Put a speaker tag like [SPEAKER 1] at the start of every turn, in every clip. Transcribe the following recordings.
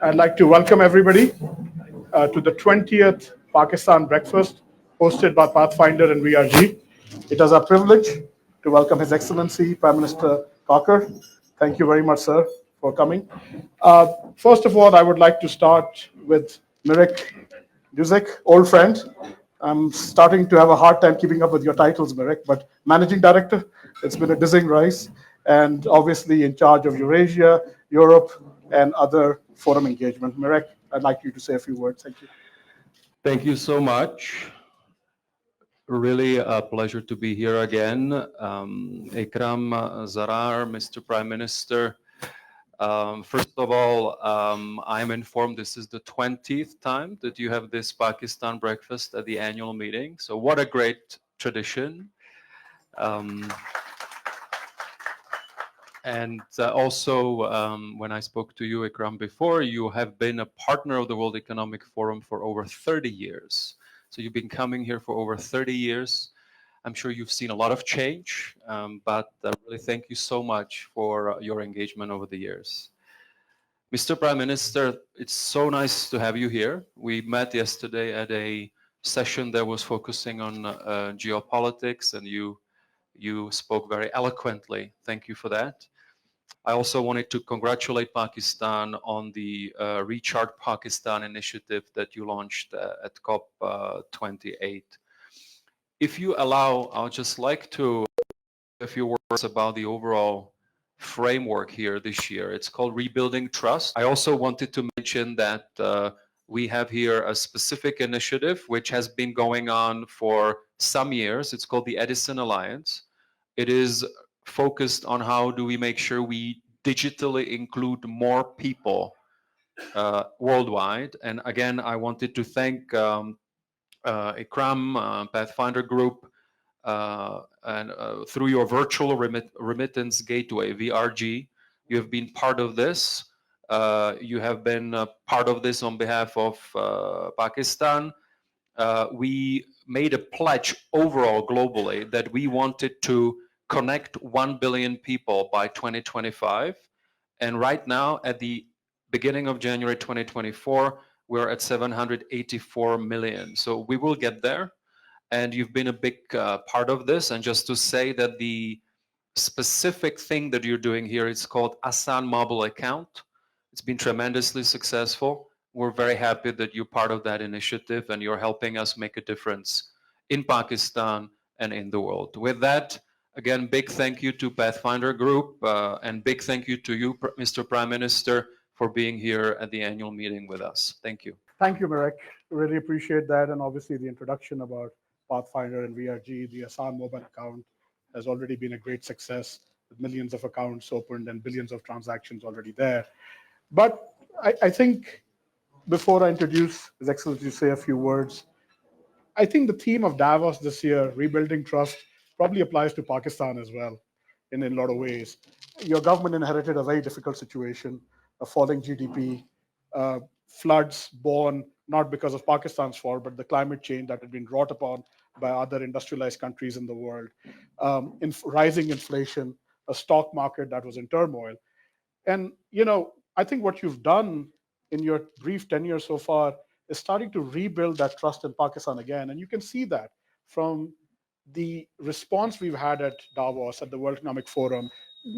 [SPEAKER 1] I'd like to welcome everybody to the 20th Pakistan Breakfast hosted by Pathfinder and VRG. It is our privilege to welcome His Excellency Prime Minister Kakar. Thank you very much, sir, for coming. First of all, I would like to start with Mirek Dušek, old friend. I'm starting to have a hard time keeping up with your titles, Mirek, but Managing Director, it's been a dizzying rise, and obviously in charge of Eurasia, Europe, and other forum engagement. Mirek, I'd like you to say a few words. Thank you.
[SPEAKER 2] Thank you so much. Really a pleasure to be here again. Ikram, Zarrar, Mr. Prime Minister. First of all, I'm informed this is the 20th time that you have this Pakistan breakfast at the annual meeting. So what a great tradition. And also, when I spoke to you, Ikram, before, you have been a partner of the World Economic Forum for over 30 years. So you've been coming here for over 30 years. I'm sure you've seen a lot of change, but really thank you so much for your engagement over the years. Mr. Prime Minister, it's so nice to have you here. We met yesterday at a session that was focusing on geopolitics, and you spoke very eloquently. Thank you for that. I also wanted to congratulate Pakistan on the Recharge Pakistan initiative that you launched at COP28. If you allow, I'll just like to say a few words about the overall framework here this year. It's called Rebuilding Trust. I also wanted to mention that we have here a specific initiative which has been going on for some years. It's called the Edison Alliance. It is focused on how do we make sure we digitally include more people worldwide. And again, I wanted to thank Ikram, Pathfinder Group, and through your virtual remittance gateway, VRG, you have been part of this. You have been part of this on behalf of Pakistan. We made a pledge overall globally that we wanted to connect 1 billion people by 2025. And right now, at the beginning of January 2024, we're at 784 million. So we will get there. And you've been a big part of this. And just to say that the specific thing that you're doing here, it's called Asan Mobile Account. It's been tremendously successful. We're very happy that you're part of that initiative and you're helping us make a difference in Pakistan and in the world. With that, again, big thank you to Pathfinder Group and big thank you to you, Mr. Prime Minister, for being here at the annual meeting with us. Thank you.
[SPEAKER 1] Thank you, Mirek. Really appreciate that. And obviously the introduction about Pathfinder and VRG, the Asan mobile account has already been a great success with millions of accounts opened and billions of transactions already there. But I think before I introduce His Excellency to say a few words, I think the theme of Davos this year, rebuilding trust, probably applies to Pakistan as well in a lot of ways. Your government inherited a very difficult situation, a falling GDP, floods born not because of Pakistan's fault, but the climate change that had been wrought upon by other industrialized countries in the world, rising inflation, a stock market that was in turmoil. And, I think what you've done in your brief tenure so far is starting to rebuild that trust in Pakistan again. And you can see that from the response we've had at Davos, at the World Economic Forum.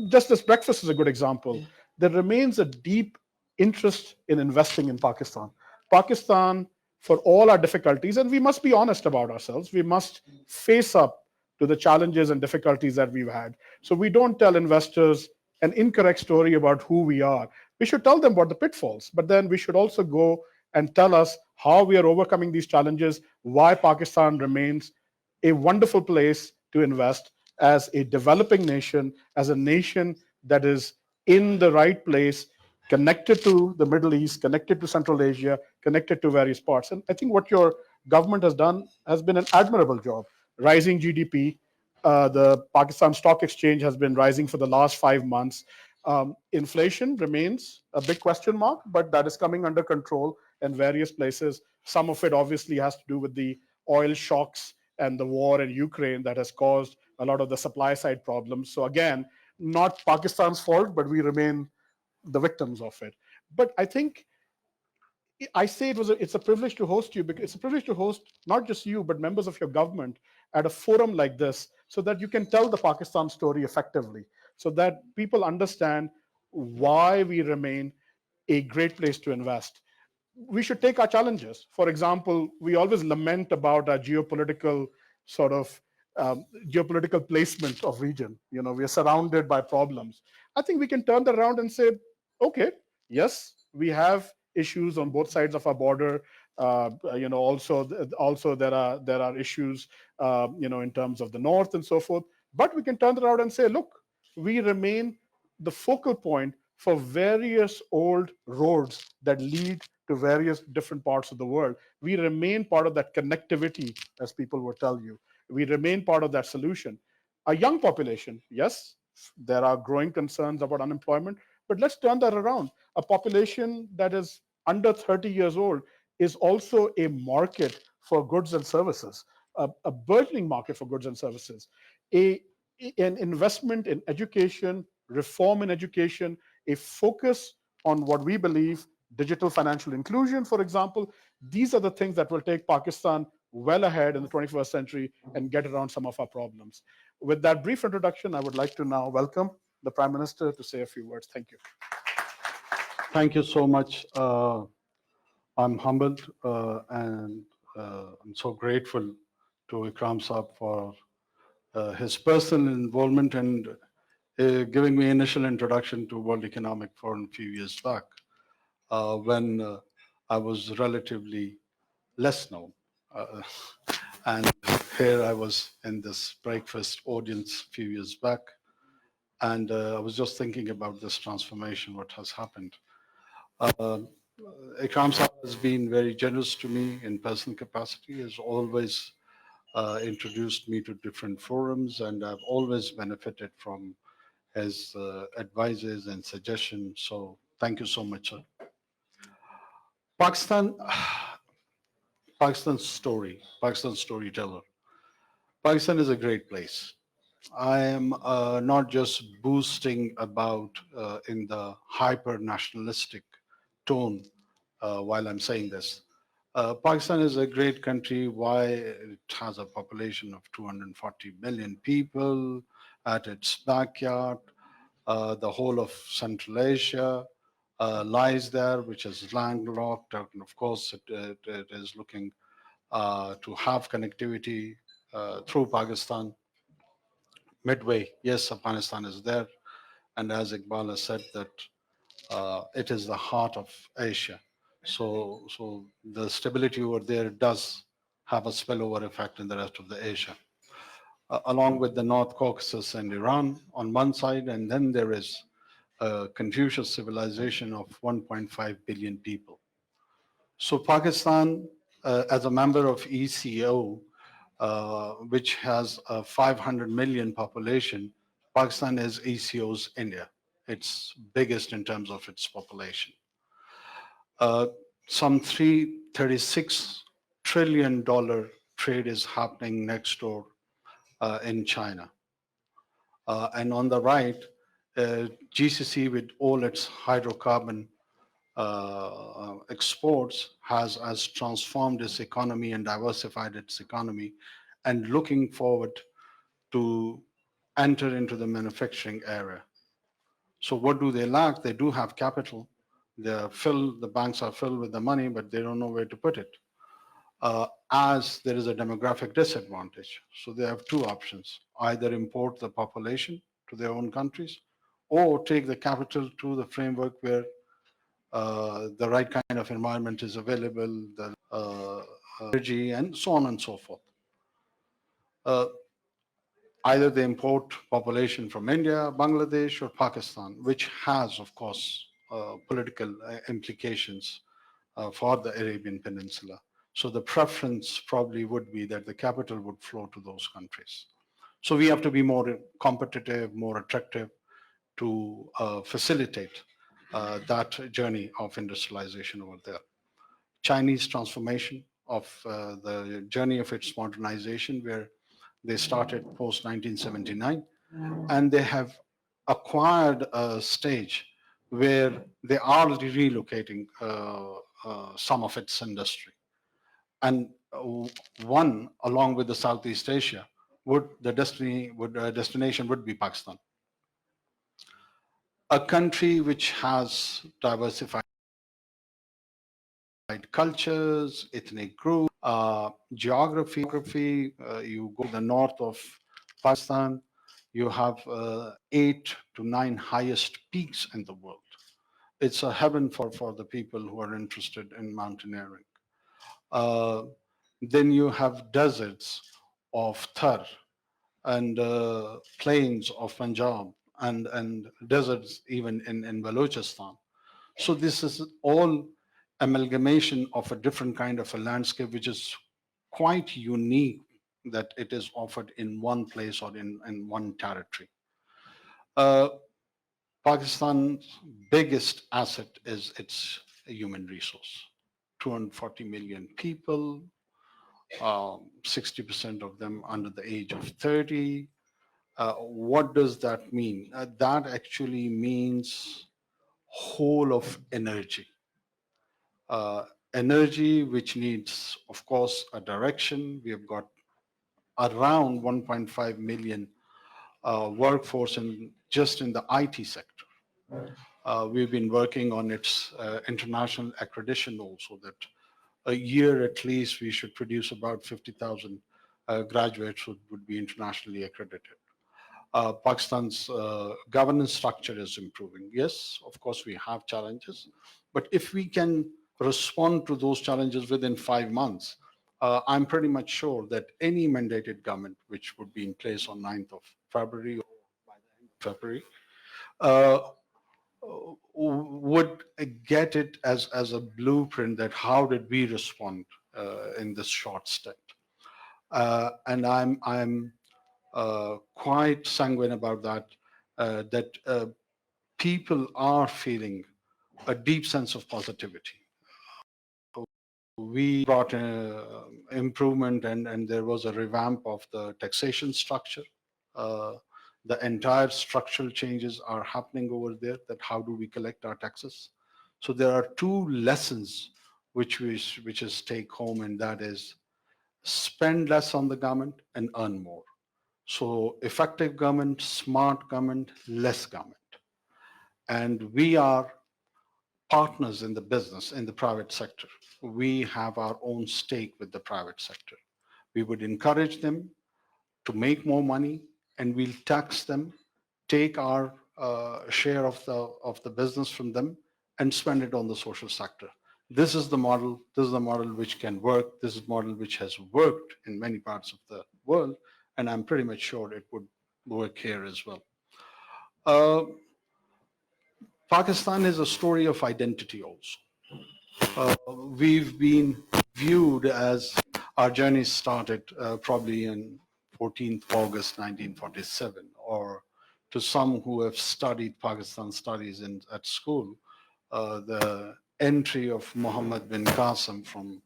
[SPEAKER 1] Just this breakfast is a good example. There remains a deep interest in investing in Pakistan. Pakistan, for all our difficulties, and we must be honest about ourselves, we must face up to the challenges and difficulties that we've had. So we don't tell investors an incorrect story about who we are. We should tell them about the pitfalls, but then we should also go and tell us how we are overcoming these challenges, why Pakistan remains a wonderful place to invest as a developing nation, as a nation that is in the right place, connected to the Middle East, connected to Central Asia, connected to various parts. And I think what your government has done has been an admirable job. Rising GDP, the Pakistan Stock Exchange has been rising for the last 5 months. Inflation remains a big question mark, but that is coming under control in various places. Some of it obviously has to do with the oil shocks and the war in Ukraine that has caused a lot of the supply side problems. So again, not Pakistan's fault, but we remain the victims of it. But I think I say it's a privilege to host you, because it's a privilege to host not just you, but members of your government at a forum like this, so that you can tell the Pakistan story effectively, so that people understand why we remain a great place to invest. We should take our challenges. For example, we always lament about our geopolitical sort of geopolitical placement of region. You know, we are surrounded by problems. I think we can turn that around and say, okay, yes, we have issues on both sides of our border. Also there are issues, in terms of the north and so forth. But we can turn that around and say, look, we remain the focal point for various old roads that lead to various different parts of the world. We remain part of that connectivity, as people will tell you. We remain part of that solution. A young population, yes, there are growing concerns about unemployment, but let's turn that around. A population that is under 30 years old is also a market for goods and services, a burgeoning market for goods and services, a, an investment in education, reform in education, a focus on what we believe digital financial inclusion, for example. These are the things that will take Pakistan well ahead in the 21st century and get around some of our problems. With that brief introduction, I would like to now welcome the Prime Minister to say a few words. Thank you.
[SPEAKER 3] Thank you so much. I'm humbled and I'm so grateful to Ikram Saab for his personal involvement and giving me initial introduction to World Economic Forum a few years back when I was relatively less known. And here I was in this breakfast audience a few years back, and I was just thinking about this transformation, what has happened. Ikram Saab has been very generous to me in personal capacity, has always introduced me to different forums, and I've always benefited from his advices and suggestions. So thank you so much, sir. Pakistan, Pakistan's story, Pakistan's storyteller. Pakistan is a great place. I am not just boosting about in the hyper nationalistic tone while I'm saying this. Pakistan is a great country. Why? It has a population of 240 million people at its backyard. The whole of Central Asia lies there, which is landlocked. And of course, it is looking to have connectivity through Pakistan. Midway, yes, Afghanistan is there. And as Iqbal has said, that it is the heart of Asia. So the stability over there does have a spillover effect in the rest of the Asia, along with the North Caucasus and Iran on one side, and then there is a Confucius civilization of 1.5 billion people. So Pakistan, as a member of ECO, which has a 500 million population, Pakistan is ECO's India. It's biggest in terms of its population. Some $36 trillion trade is happening next door in China. And on the right, GCC with all its hydrocarbon exports has transformed its economy and diversified its economy and looking forward to enter into the manufacturing area. So what do they lack? They do have capital. The banks are filled with the money, but they don't know where to put it. As there is a demographic disadvantage. So they have two options: either import the population to their own countries or take the capital to the framework where the right kind of environment is available, the energy, and so on and so forth. Either they import population from India, Bangladesh, or Pakistan, which has, of course, political implications for the Arabian Peninsula. So the preference probably would be that the capital would flow to those countries. So we have to be more competitive, more attractive to facilitate that journey of industrialization over there. Chinese transformation of the journey of its modernization, where they started post 1979, and they have acquired a stage where they are relocating some of its industry. And one, along with the Southeast Asia, destination would be Pakistan, a country which has diversified cultures, ethnic groups, geography. You go to the north of Pakistan, you have 8 to 9 highest peaks in the world. It's a heaven for the people who are interested in mountaineering. Then you have deserts of Thar and plains of Punjab and deserts even in Balochistan. So this is all amalgamation of a different kind of a landscape, which is quite unique that it is offered in one place or in one territory. Pakistan's biggest asset is its human resource. 240 million people, 60% of them under the age of 30. What does that mean? That actually means whole of energy. Energy which needs, of course, a direction. We have got around 1.5 million workforce just in the IT sector. We've been working on its international accreditation also, that a year at least we should produce about 50,000 graduates who would be internationally accredited. Pakistan's governance structure is improving. Yes, of course, we have challenges, but if we can respond to those challenges within 5 months, I'm pretty much sure that any mandated government, which would be in place on 9th of February or by the end of February, would get it as a blueprint that how did we respond in this short stint. And I'm quite sanguine about that, that people are feeling a deep sense of positivity. We brought improvement and there was a revamp of the taxation structure. The entire structural changes are happening over there, that how do we collect our taxes. So there are 2 lessons which is take home, and that is spend less on the government and earn more. So effective government, smart government, less government. And we are partners in the business, in the private sector. We have our own stake with the private sector. We would encourage them to make more money, and we'll tax them, take our share of the business from them, and spend it on the social sector. This is the model. This is the model which can work. This is the model which has worked in many parts of the world, and I'm pretty much sure it would work here as well. Pakistan is a story of identity also. We've been viewed as our journey started probably in 14th August 1947, or to some who have studied Pakistan studies at school, the entry of Muhammad bin Qasim from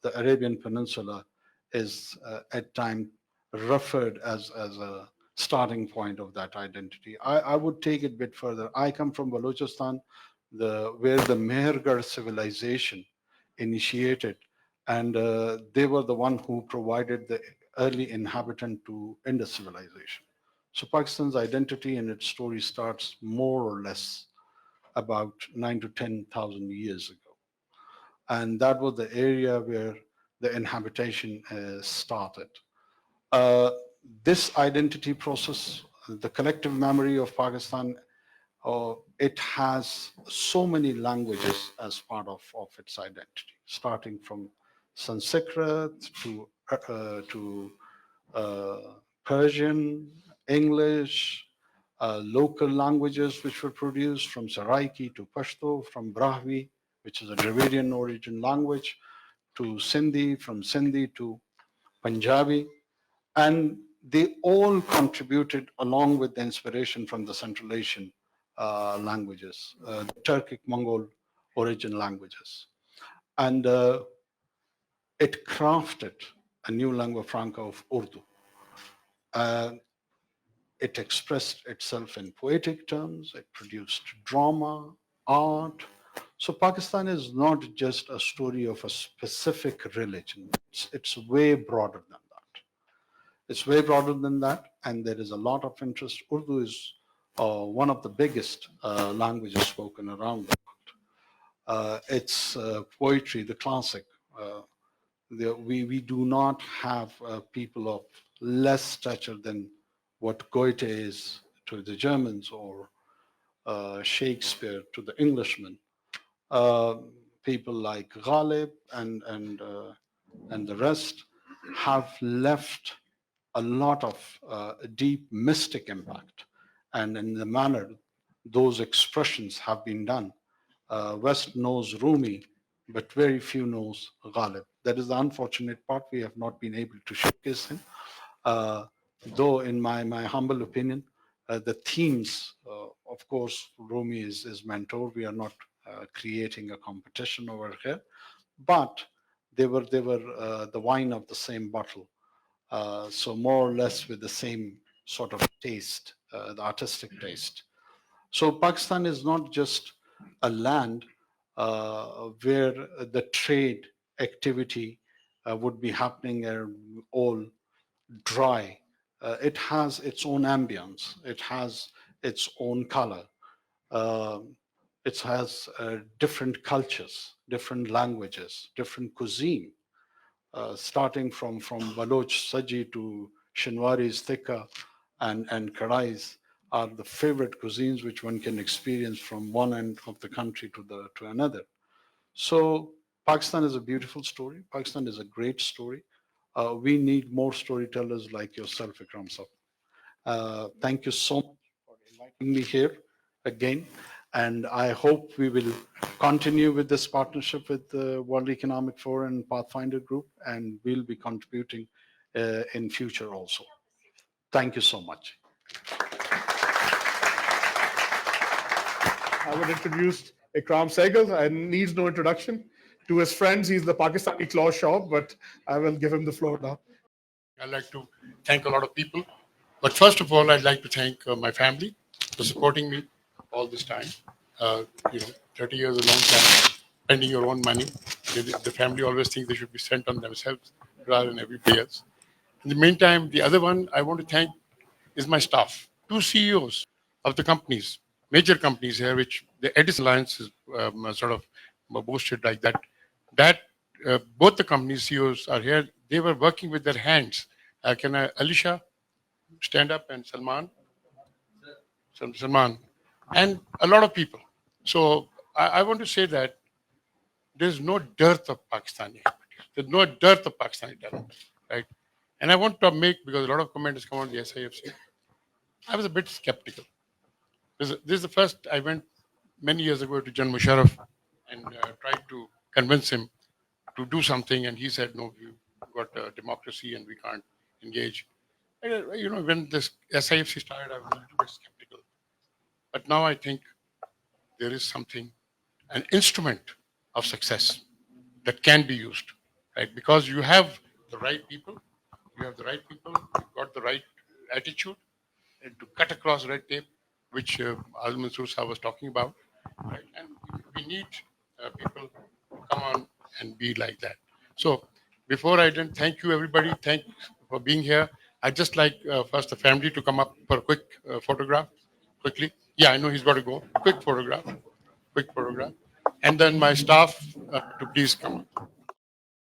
[SPEAKER 3] the Arabian Peninsula is at times referred as a starting point of that identity. I would take it a bit further. I come from Balochistan, where the Mehergarh civilization initiated, and they were the one who provided the early inhabitant to Indus civilization. So Pakistan's identity and its story starts more or less about 9 to 10,000 years ago. And that was the area where the inhabitation started. This identity process, the collective memory of Pakistan, it has so many languages as part of its identity, starting from Sanskrit to Persian, English, local languages which were produced from Saraiki to Pashto, from Brahmi, which is a Dravidian origin language, to Sindhi, from Sindhi to Punjabi. And they all contributed along with the inspiration from the Central Asian languages, the Turkic Mongol origin languages. And it crafted a new lingua franca of Urdu. It expressed itself in poetic terms, it produced drama, art, So Pakistan is not just a story of a specific religion. It's way broader than that. It's way broader than that, and there is a lot of interest. Urdu is one of the biggest languages spoken around the world. It's poetry, the classic. We do not have people of less stature than what Goethe is to the Germans or Shakespeare to the Englishmen. Uh, People like Ghalib and the rest have left a lot of deep mystic impact. And in the manner those expressions have been done, West knows Rumi, but very few knows Ghalib. That is the unfortunate part. We have not been able to showcase him. Though, in my humble opinion, the themes, of course, Rumi is mentor. We are not creating a competition over here, but they were the wine of the same bottle. So more or less with the same sort of taste, the artistic taste. So Pakistan is not just a land where the trade activity would be happening all dry. It has its own ambience. It has its own color. It has different cultures, different languages, different cuisine, starting from Baloch Saji to Shinwari's Tikka and Kadais are the favorite cuisines which one can experience from one end of the country to another. So Pakistan is a beautiful story. Pakistan is a great story. We need more storytellers like yourself, Ikram Sahib. Thank you so much for inviting me here again. And I hope we will continue with this partnership with the World Economic Forum and Pathfinder Group, and we'll be contributing in future also. Thank you so much.
[SPEAKER 1] I would introduce Ikram Sehgal. I needs no introduction. To his friends, he's the Pakistani claw shop, but I will give him the floor now.
[SPEAKER 4] I'd like to thank a lot of people. But first of all, I'd like to thank my family for supporting me all this time. 30 years is a long time, spending your own money. The family always thinks they should be spent on themselves rather than everybody else. In the meantime, the other one I want to thank is my staff. 2 CEOs of the companies, major companies here, which the Edison Alliance is sort of boosted like that. Both the companies CEOs are here. They were working with their hands. Can Alisha stand up, and Salman, and a lot of people. So I want to say that there's no dearth of Pakistani expertise. There's no dearth of Pakistani talent, right? And I want to make, because a lot of comments come on the SIFC, I was a bit skeptical. This is the first I went many years ago to Jan Musharraf and tried to convince him to do something, and he said, no, we've got democracy and we can't engage. And, when this SIFC started, I was a little bit skeptical. But now I think there is something, an instrument of success that can be used, right? Because you have the right people, you've got the right attitude, and to cut across red tape, which Al Mansoor Sahab was talking about, right? And we need people to come on and be like that. So before I didn't thank you, everybody. Thanks for being here. I'd just like first the family to come up for a quick photograph, quickly. Yeah, I know he's got to go. Quick photograph. And then my staff to please come up.